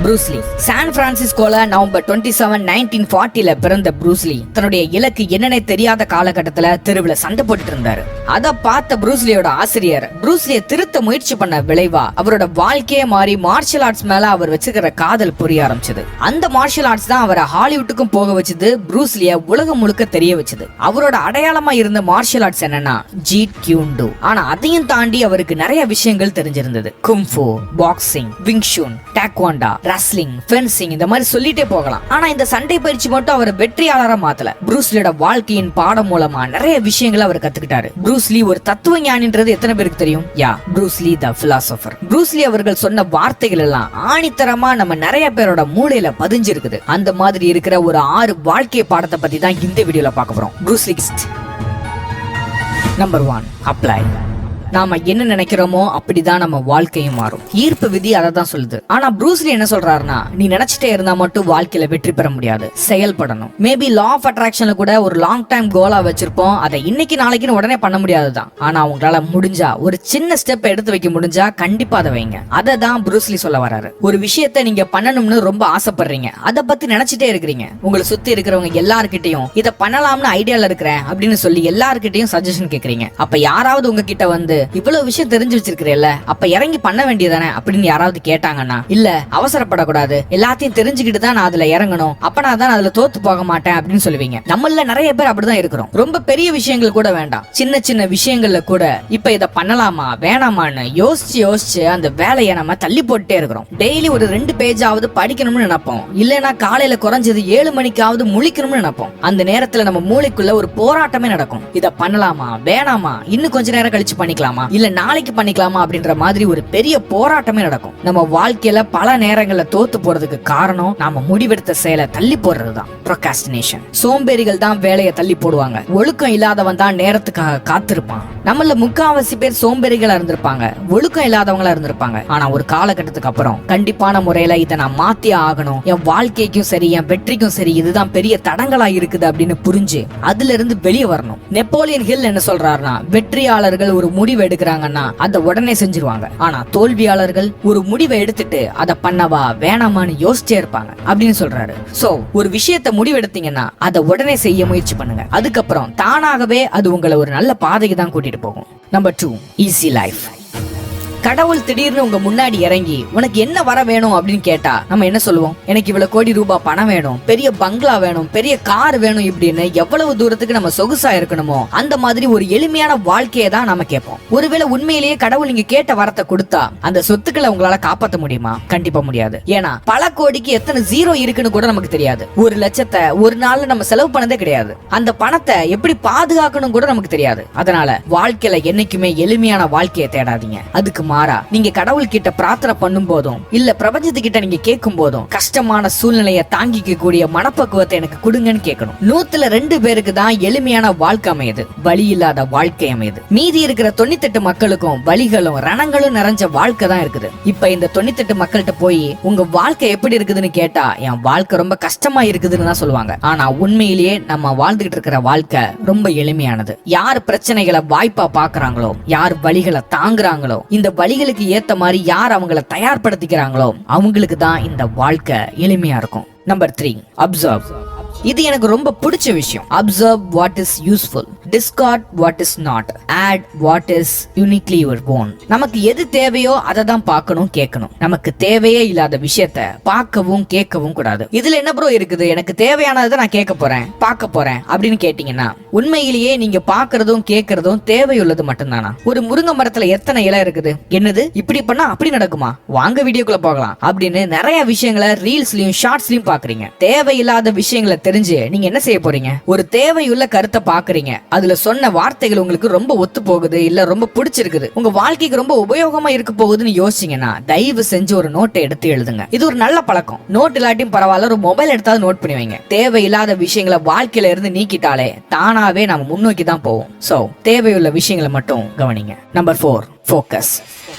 Bruce Lee San பிரான்சிஸ்கோல November 27, 1940 பிறந்த Bruce Lee தன்னுடைய இலக்கு என்னன்னே தெரியாத காலகட்டத்துல தெருவுல சண்டை போட்டுட்டு இருந்தாரு. அத பார்த்த ப்ரூஸ்லியோட ஆசிரியர் ப்ரூஸ்லியை திருத்த முயற்சி பண்ண விளைவா அவரோட வாழ்க்கையே மாறி மார்ஷல் ஆர்ட்ஸ் மேல அவர் வச்சுக்கிற காதல் புரிய ஆரம்பிச்சது. அந்த மார்ஷல் ஆர்ட்ஸ் தான் அவரை ஹாலிவுட்டுக்கும் போக வச்சது, ப்ரூஸ்லிய உலகம் முழுக்க தெரிய வச்சது. அவரோட அடையாளமா இருந்த மார்ஷல் ஆர்ட்ஸ் என்னன்னா ஜீட் கியூண்டோ. ஆனா அதையும் தாண்டி அவருக்கு நிறைய விஷயங்கள் தெரிஞ்சிருந்தது. கும்ஃபு, பாக்ஸிங், விங்ஷூன், டாக்வாண்டா, ரெஸ்லிங், ஃபென்சிங், இந்த மாதிரி சொல்லிட்டே போகலாம். ஆனா இந்த சண்டை பயிற்சி மட்டும் அவர் வெற்றியாளரா மாத்தல. ப்ரூஸ்லியோட வாழ்க்கையின் பாடம் மூலமா நிறைய விஷயங்களை அவர் கத்துக்கிட்டாரு. ப்ரூஸ்லி ஒரு தத்துவ ஞானின்றது எத்தனை பேருக்கு தெரியும்? ப்ரூஸ்லி த பிலாசபர். ப்ரூஸ்லி அவர்கள் சொன்ன வார்த்தைகள் எல்லாம் ஆணித்தரமா நம்ம நிறைய பேரோட மூளையில பதிஞ்சிருக்குது. அந்த மாதிரி இருக்கிற ஒரு 6 வாழ்க்கை பாடத்தை பத்தி தான் இந்த வீடியோல பார்க்க போறோம். Bruce Lee number 1, apply. நாம என்ன நினைக்கிறோமோ அப்படிதான் நம்ம வாழ்க்கையும் மாறும். ஈர்ப்பு விதி அதை தான் சொல்லுது. ஆனா ப்ரூஸ்லி என்ன சொல்றாருன்னா, நீ நினைச்சிட்டே இருந்தா மட்டும் வாழ்க்கையில வெற்றி பெற முடியாது, செயல்படணும். மேபி லா ஆஃப் அட்ராக்ஷன்ல கூட ஒரு லாங் டைம் கோலா வச்சிருப்போம், அதை இன்னைக்கு நாளைக்குன்னு உடனே பண்ண முடியாதுதான். ஆனா உங்களால முடிஞ்சா ஒரு சின்ன ஸ்டெப் எடுத்து வைக்க முடிஞ்சா கண்டிப்பா அதை வைங்க. அதை தான் ப்ரூஸ்லி சொல்ல வராரு. ஒரு விஷயத்த நீங்க பண்ணணும்னு ரொம்ப ஆசைப்படுறீங்க, அதை பத்தி நினைச்சிட்டே இருக்கிறீங்க. உங்களை சுத்தி இருக்கிறவங்க எல்லார்கிட்டையும் இதை பண்ணலாம்னு ஐடியால இருக்கிறேன் அப்படின்னு சொல்லி எல்லார்கிட்டையும் சஜஷன் கேக்குறீங்க. அப்ப யாராவது உங்ககிட்ட வந்து இவ்வளவு விஷயம் தெரிஞ்சு வச்சிருக்கிறேல்ல, அப்ப இறங்கி பண்ண வேண்டியதானே அப்படின்னு யாராவது கேட்டாங்கன்னா, இல்ல அவசரப்படக்கூடாது, எல்லாத்தையும் தெரிஞ்சுக்கிட்டு தான் நான் அதுல இறங்கணும், அப்பனா தான் அதுல தோத்து போக மாட்டேன் அப்படின்னு சொல்லுவீங்க. நம்மள நிறைய பேர் அப்படிதான் இருக்கிறோம். ரொம்ப பெரிய விஷயங்கள் கூட வேண்டாம், சின்ன சின்ன விஷயங்கள்ல கூட இப்ப இதை பண்ணலாமா வேணாமான்னு யோசிச்சு அந்த வேலையை நம்ம தள்ளி போட்டுட்டே இருக்கிறோம். டெய்லி ஒரு 2 பேஜாவது படிக்கணும்னு நினைப்போம், இல்லைன்னா காலையில குறைஞ்சது 7 மணிக்காவது முழிக்கணும்னு நினைப்போம். அந்த நேரத்துல நம்ம மூளைக்குள்ள ஒரு போராட்டமே நடக்கும். இதை பண்ணலாமா வேணாமா, இன்னும் கொஞ்ச நேரம் கழிச்சு பண்ணிக்கலாம், இல்ல நாளைக்கு பண்ணிக்கலாமா அப்படின்ற மாதிரி ஒரு பெரிய போராட்டமே நடக்கும். நம்ம வாழ்க்கையில பல நேரங்கள்ல தோத்து போறதுக்கு காரணம் நாம முடிவெடுத்த செயலை தள்ளி போடுறதுதான் ப்ரோக்ராஸ்டினேஷன். சோம்பேறிகள் தான் வேலையை தள்ளி போடுவாங்க, ஒழுக்கம் இல்லாதவன் தான் நேரத்துக்காக காத்திருப்பான். நம்மள முக்காவாசி பேர் சோம்பேறிகளா இருந்திருப்பாங்க, ஒழுக்கம் இல்லாதவங்களா இருந்திருப்பாங்க. ஆனா ஒரு காலகட்டத்துக்கு அப்புறம் கண்டிப்பான முறையில இதை நான் மாத்தியே ஆகணும், என் வாழ்க்கைக்கும் சரி என் வெற்றிக்கும் சரி இதுதான் பெரிய தடங்களா இருக்குது அப்படின்னு புரிஞ்சு அதுல இருந்து வெளியே வரணும். நெப்போலியன் ஹில் என்ன சொல்றாருன்னா, வெற்றியாளர்கள் ஒரு முடிவு எடுக்கிறாங்கன்னா அதை உடனே செஞ்சிருவாங்க, ஆனா தோல்வியாளர்கள் ஒரு முடிவை எடுத்துட்டு அதை பண்ணவா வேணாமான்னு யோசிச்சே இருப்பாங்க அப்படின்னு சொல்றாரு. சோ ஒரு விஷயத்தை முடிவெடுத்தீங்கன்னா அதை உடனே செய்ய முயற்சி பண்ணுங்க. அதுக்கப்புறம் தானாகவே அது உங்களை ஒரு நல்ல பாதைக்கு தான் கூட்டிட்டு போகும். Number 2, easy life. கடவுள் திடீர்னு உங்க முன்னாடி இறங்கி உனக்கு என்ன வர வேணும் அப்படின்னு கேட்டா நம்ம என்ன சொல்லுவோம்? எனக்கு இவ்வளவு கோடி ரூபாய் பணம் வேணும், பெரிய பங்களா வேணும், பெரிய கார் வேணும், இப்படின்னு எவ்வளவு தூரத்துக்கு நம்ம சொகுசா இருக்கணுமோ அந்த மாதிரி ஒரு எளிமையான வாழ்க்கையை தான் நம்ம கேட்போம். ஒருவேளை உண்மையிலேயே கடவுள் நீங்க கேட்ட வரத்தை கொடுத்தா அந்த சொத்துக்களை உங்களால காப்பாற்ற முடியுமா? கண்டிப்பா முடியாது. ஏன்னா பல கோடிக்கு எத்தனை ஜீரோ இருக்குன்னு கூட நமக்கு தெரியாது. 1 லட்சத்தை ஒரு நாள்ல நம்ம செலவு பண்ணதே கிடையாது. அந்த பணத்தை எப்படி பாதுகாக்கணும் கூட நமக்கு தெரியாது. அதனால வாழ்க்கையில என்னைக்குமே எளிமையான வாழ்க்கையை தேடாதீங்க. அதுக்கு மாறா நீங்க கடவுள் கிட்ட பிரார்த்தனை பண்ணும் போதும் இல்ல பிரபஞ்சத்துக்கிட்ட நீங்க கேட்கும் போதும் கஷ்டமான சூழ்நிலையை தாங்கிக்க கூடிய மனப்பக்குவத்தை எனக்கு கொடுங்கன்னு கேட்கணும். 100ல 2 பேருக்கு தான் எளிமையான வாழ்க்கை அமையுது, வலி இல்லாத வாழ்க்கை அமையுது. மீதி இருக்கிற 98 மக்களுக்கும் வலிகளும் ரணங்களும் நிறைஞ்ச வாழ்க்கை தான் இருக்குது. இப்ப இந்த 98 மக்கள்கிட்ட போய் உங்க வாழ்க்கை எப்படி இருக்குதுன்னு கேட்டா என் வாழ்க்கை ரொம்ப கஷ்டமா இருக்குதுன்னு தான் சொல்லுவாங்க. ஆனா உண்மையிலேயே நம்ம வாழ்ந்துகிட்டு இருக்கிற வாழ்க்கை ரொம்ப எளிமையானது. யார் பிரச்சனைகளை வாய்ப்பா பாக்குறாங்களோ, யார் வலிகளை தாங்குறாங்களோ, இந்த வழிகளுக்கு ஏத்த மாதிரி யார் அவங்களை தயார்படுத்திக்கிறாங்களோ அவங்களுக்கு தான் இந்த வாழ்க்கை எளிமையா இருக்கும். Number 3, observe. இது எனக்கு ரொம்ப பிடிச்ச விஷயம். Observe what is useful, discard what is not, add what is uniquely your own. நமக்கு எது தேவையோ அதை தான் பார்க்கணும் கேட்கணும். நமக்கு தேவையே இல்லாத விஷயத்த பார்க்கவும் கேட்கவும் கூடாது. இதுல என்ன ப்ரோ இருக்குது, எனக்கு தேவையானதை நான் கேட்க போறேன் பார்க்க போறேன் அப்படின்னு கேட்டீங்கன்னா உண்மையிலேயே நீங்க பார்க்கறதும் கேட்கறதும் தேவையுள்ளது மட்டும்தானா? ஒரு முருங்கை மரத்துல எத்தனை இலை இருக்குது, என்னது இப்படி பண்ணா அப்படி நடக்குமா, வாங்க வீடியோக்குள்ள போகலாம் அப்படின்னு நிறைய விஷயங்களை ரீல்ஸ்லயும் ஷார்ட்ஸ்லயும் பாக்குறீங்க. தேவையில்லாத விஷயங்களை தெரிஞ்சு நீங்க என்ன செய்ய போறீங்க? ஒரு தேவையுள்ள கருத்தை பாக்குறீங்க, அதுல சொன்ன வார்த்தைகள் உங்களுக்கு ரொம்ப ஒத்து போகுது இல்ல ரொம்ப பிடிச்சிருக்குது, உங்க வாழ்க்கைக்கு ரொம்ப உபயோகமா இருக்க போகுதுன்னு யோசிச்சீங்கன்னா தயவு செஞ்சு ஒரு நோட்டை எடுத்து எழுதுங்க. இது ஒரு நல்ல பழக்கம். நோட் இல்லாட்டியும் பரவாயில்ல, ஒரு மொபைல் எடுத்தாவது நோட் பண்ணி வைங்க. தேவையில்லாத விஷயங்களை வாழ்க்கையில இருந்து நீக்கிட்டாலே தானாவே நம்ம முன்னோக்கி தான் போவோம். சோ தேவையுள்ள விஷயங்களை மட்டும் கவனிங்க. Number 4, focus.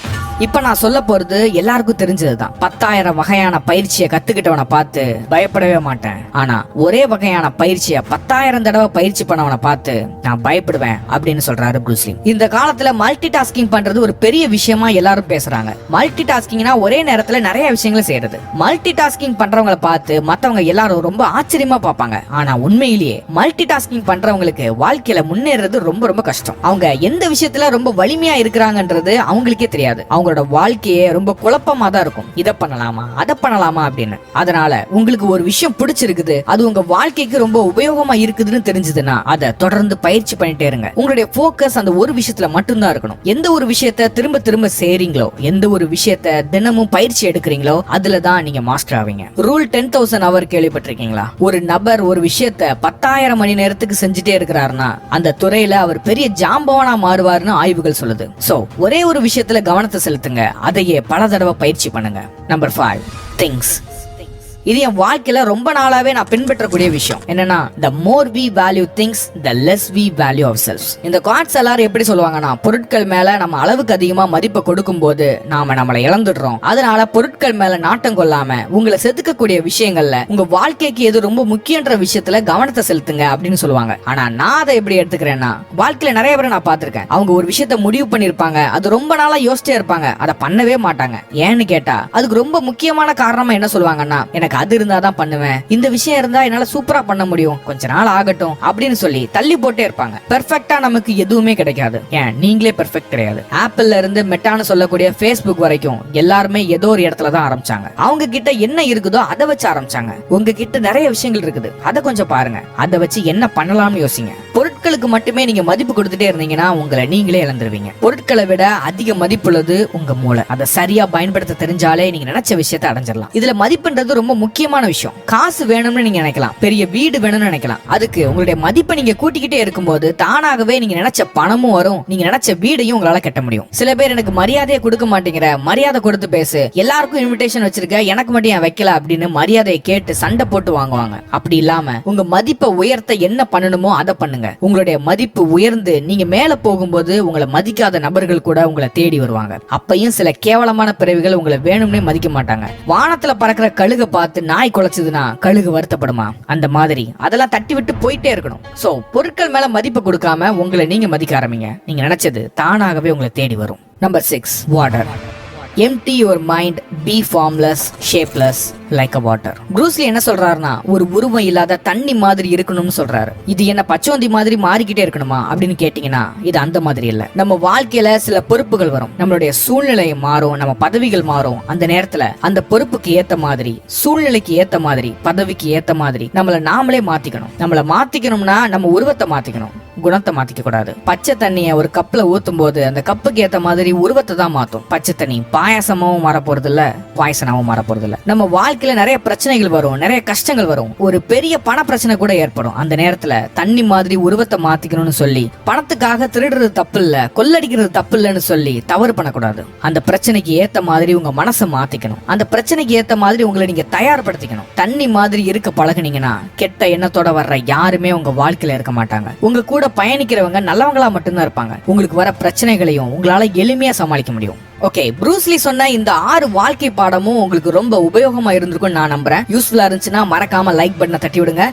இப்ப நான் சொல்ல போறது எல்லாருக்கும் தெரிஞ்சதுதான். 10,000 வகையான பயிற்சியை கத்துக்கிட்டவனை பார்த்து பயப்படவே மாட்டேன். ஆனா ஒரே வகையான பயிற்சியை 10,000 தடவை பயிற்சி பண்ணவனை பார்த்து நான் பயப்படுவேன் அப்படின்னு சொல்றாரு ப்ரூஸ்லி. இந்த காலத்துல மல்டி டாஸ்கிங் பண்றது ஒரு பெரிய விஷயமா எல்லாரும் பேசுறாங்க. மல்டி டாஸ்கிங்னா ஒரே நேரத்துல நிறைய விஷயங்களை செய்யறது. மல்டி டாஸ்கிங் பண்றவங்களை பார்த்து மத்தவங்க எல்லாரும் ரொம்ப ஆச்சரியமா பார்ப்பாங்க. ஆனா உண்மையிலேயே மல்டி டாஸ்கிங் பண்றவங்களுக்கு வாழ்க்கையில முன்னேறது ரொம்ப ரொம்ப கஷ்டம். அவங்க எந்த விஷயத்துல ரொம்ப வலிமையா இருக்கிறாங்கன்றது அவங்களுக்கே தெரியாது. அவங்களோட வாழ்க்கையே ரொம்ப குழப்பமா தான் இருக்கும். இதை பண்ணலாமா அதை பண்ணலாமா அப்படின்னு. அதனால உங்களுக்கு ஒரு விஷயம் பிடிச்சிருக்குது, அது உங்க வாழ்க்கைக்கு ரொம்ப உபயோகமா இருக்குதுன்னு தெரிஞ்சதுன்னா அதை தொடர்ந்து பயிற்சி பண்ணிட்டே இருங்க. உங்களுடைய போக்கஸ் அந்த ஒரு விஷயத்துல மட்டும்தான் இருக்கணும். எந்த ஒரு விஷயத்த திரும்ப திரும்ப செய்றீங்களோ, எந்த ஒரு விஷயத்த தினமும் பயிற்சி எடுக்கிறீங்களோ அதுலதான் நீங்க மாஸ்டர் ஆவீங்க. ரூல் 10,000 hour கேள்விப்பட்டிருக்கீங்களா? ஒரு நபர் ஒரு விஷயத்த 10,000 மணி நேரத்துக்கு செஞ்சுட்டே இருக்கிறாருன்னா அந்த துறையில அவர் பெரிய ஜாம்பவனா மாறுவார்னு ஆய்வுகள் சொல்லுது. சோ ஒரே ஒரு விஷயத்துல கவனத்தை செலுத்துங்க, அதையே பல தடவை பயிற்சி பண்ணுங்க. Number 5, things. இது என் வாழ்க்கையில ரொம்ப நாளாவே நான் பின்பற்றக்கூடிய விஷயம். என்னன்னா, the more we value things, the less we value ourselves. இந்த குவாட்ஸ் எல்லாரும் எப்படி சொல்லுவாங்கன்னா, பொருட்கள் மேல நம்ம அளவுக்கு அதிகமா மதிப்பை கொடுக்கும் போது நாம நம்மளை இழந்துடுறோம். அதனால பொருட்கள் மேல நாட்டம் கொள்ளாம உங்களை செதுக்கக்கூடிய விஷயங்கள்ல உங்க வாழ்க்கைக்கு எது ரொம்ப முக்கியன்ற விஷயத்துல கவனத்தை செலுத்துங்க அப்படின்னு சொல்லுவாங்க. ஆனா நான் அதை எப்படி எடுத்துக்கிறேன்னா, வாழ்க்கையில நிறைய பேரை நான் பார்த்திருக்கேன். அவங்க ஒரு விஷயத்த முடிவு பண்ணிருப்பாங்க, அது ரொம்ப நாளா யோசிச்சே இருப்பாங்க, அதை பண்ணவே மாட்டாங்க. ஏன்னு கேட்டா அதுக்கு ரொம்ப முக்கியமான காரணமா என்ன சொல்லுவாங்கன்னா, எனக்கு அது இருந்தாதான் பண்ணுவேன், இந்த விஷயம் இருந்தா என்னால சூப்பரா பண்ண முடியும், கொஞ்ச நாள் ஆகட்டும் அப்படின்னு சொல்லி தள்ளி போட்டே இருப்பாங்க. பெர்ஃபெக்ட்டா நமக்கு எதுவுமே கிடைக்காது. ஏன் நீங்களே பெர்ஃபெக்ட் கிடையாது. ஆப்பிள்ல இருந்து மெட்டான்னு சொல்லக்கூடிய ஃபேஸ்புக் வரைக்கும் எல்லாருமே ஏதோ ஒரு இடத்துல தான் ஆரம்பிச்சாங்க. அவங்க கிட்ட என்ன இருக்குதோ அதை வச்சு ஆரம்பிச்சாங்க. உங்க கிட்ட நிறைய விஷயங்கள் இருக்குது, அதை கொஞ்சம் பாருங்க, அதை வச்சு என்ன பண்ணலாம்னு யோசிங்க. பொருட்களுக்கு மட்டுமே நீங்க மதிப்பு கொடுத்துட்டே இருந்தீங்கன்னா உங்களை நீங்களே இழந்துருவீங்க. பொருட்களை விட அதிக மதிப்புள்ளது உங்க மூளை. அதை சரியா பயன்படுத்த தெரிஞ்சாலே நீங்க நினைச்ச விஷயத்தை அடைஞ்சிடலாம். இதுல மதிப்புன்றது ரொம்ப முக்கியமான விஷயம். காசு வேணும்னு நீங்க நினைக்கலாம், பெரிய வீடு வேணும்னு நினைக்கலாம். அதுக்கு உங்களுடைய மதிப்பை நீங்க கூட்டிக்கிட்டே இருக்கும்போது தானாகவே நீங்க நினைச்ச பணமும் வரும், நீங்க நினைச்ச வீடையும் உங்களால கட்ட முடியும். சில பேர் எனக்கு மரியாதையை கொடுக்க மாட்டேங்கிற, மரியாதை கொடுத்து பேசு, எல்லாருக்கும் இன்விடேஷன் வச்சிருக்க, எனக்கு மட்டும் ஏன் வைக்கல அப்படின்னு மரியாதையை கேட்டு சண்டை போட்டு வாங்குவாங்க. அப்படி இல்லாம உங்க மதிப்பை உயர்த்த என்ன பண்ணணுமோ அதை பண்ணுங்க. உங்களுடைய மதிப்பு உயர்ந்து நீங்க மேல போகும்போது உங்களை மதிக்காத நபர்கள் கூட உங்களை தேடி வருவாங்க. அப்பையும் சில கேவலமான பிறவிகள் உங்களை வேணும்னே மதிக்க மாட்டாங்க. வானத்துல பறக்கிற கழுக பார்த்து நாய் குலைச்சதுன்னா கழுகு வருத்தப்படுமா? அந்த மாதிரி அதெல்லாம் தட்டி விட்டு போயிட்டே இருக்கணும். சோ பொருட்கள் மேல மதிப்பு கொடுக்காம உங்களை நீங்க மதிக்க ஆரம்பிங்க. நீங்க நினைச்சது தானாகவே உங்களை தேடி வரும். Number 6, water. Empty your mind, be formless, shapeless like a water. Bruce Lee என்ன சொல்றாருன்னா, ஒரு உருவம் இல்லாத தண்ணி மாதிரி இருக்கணும்னு சொல்றாரு. இது என்ன பச்சோந்தி மாதிரி மாறிக்கிட்டே இருக்கணுமா அப்படின்னு கேட்டீங்கன்னா இது அந்த மாதிரி இல்ல. நம்ம வாழ்க்கையில சில பொறுப்புகள் வரும், நம்மளுடைய சூழ்நிலை மாறும், நம்ம பதவிகள் மாறும். அந்த நேரத்துல அந்த பொறுப்புக்கு ஏத்த மாதிரி, சூழ்நிலைக்கு ஏத்த மாதிரி, பதவிக்கு ஏத்த மாதிரி நம்மள நாமளே மாத்திக்கணும். நம்மள மாத்திக்கணும்னா நம்ம உருவத்தை மாத்திக்கணும், குணத்தை மாத்திக்க கூடாது. பச்சை தண்ணிய ஒரு கப்ல ஊத்தும் போது அந்த கப்புக்கு ஏத்த மாதிரி உருவத்தை தான் மாத்தும். பச்சை தண்ணி பாயாசமாவும் மாற போறது இல்ல, பாயசனாவும் மாற போறது இல்ல. நம்ம வாழ்க்கையில நிறைய பிரச்சனைகள் வரும், நிறைய கஷ்டங்கள் வரும், ஒரு பெரிய பண பிரச்சனை கூட ஏற்படும். அந்த நேரத்துல தண்ணி மாதிரி உருவத்தை மாத்திக்கணும்னு சொல்லி பணத்துக்காக திருடுறது தப்பு இல்ல, கொள்ளடிக்கிறது தப்பு இல்லன்னு சொல்லி தவறு பண்ணக்கூடாது. அந்த பிரச்சனைக்கு ஏத்த மாதிரி உங்க மனசை மாத்திக்கணும். அந்த பிரச்சனைக்கு ஏத்த மாதிரி உங்களை நீங்க தயார்படுத்திக்கணும். தண்ணி மாதிரி இருக்க பழகுனீங்கன்னா கெட்ட எண்ணத்தோட வர்ற யாருமே உங்க வாழ்க்கையில இருக்க மாட்டாங்க. உங்க கூட பயணிக்கிறவங்க நல்லவங்களா மட்டும்தான் இருப்பாங்க. உங்களுக்கு வர பிரச்சனைகளையும் உங்களால எளிமையா சமாளிக்க முடியும். ஓகே, ப்ரூஸ்லி சொன்ன இந்த 6 வாழ்க்கை பாடமும் உங்களுக்கு ரொம்ப உபயோகமா இருந்திருக்கும் நான் நம்புறேன். யூஸ்ஃபுல்லா இருந்துச்சுன்னா மறக்காம லைக் பட்டனை தட்டி விடுங்க.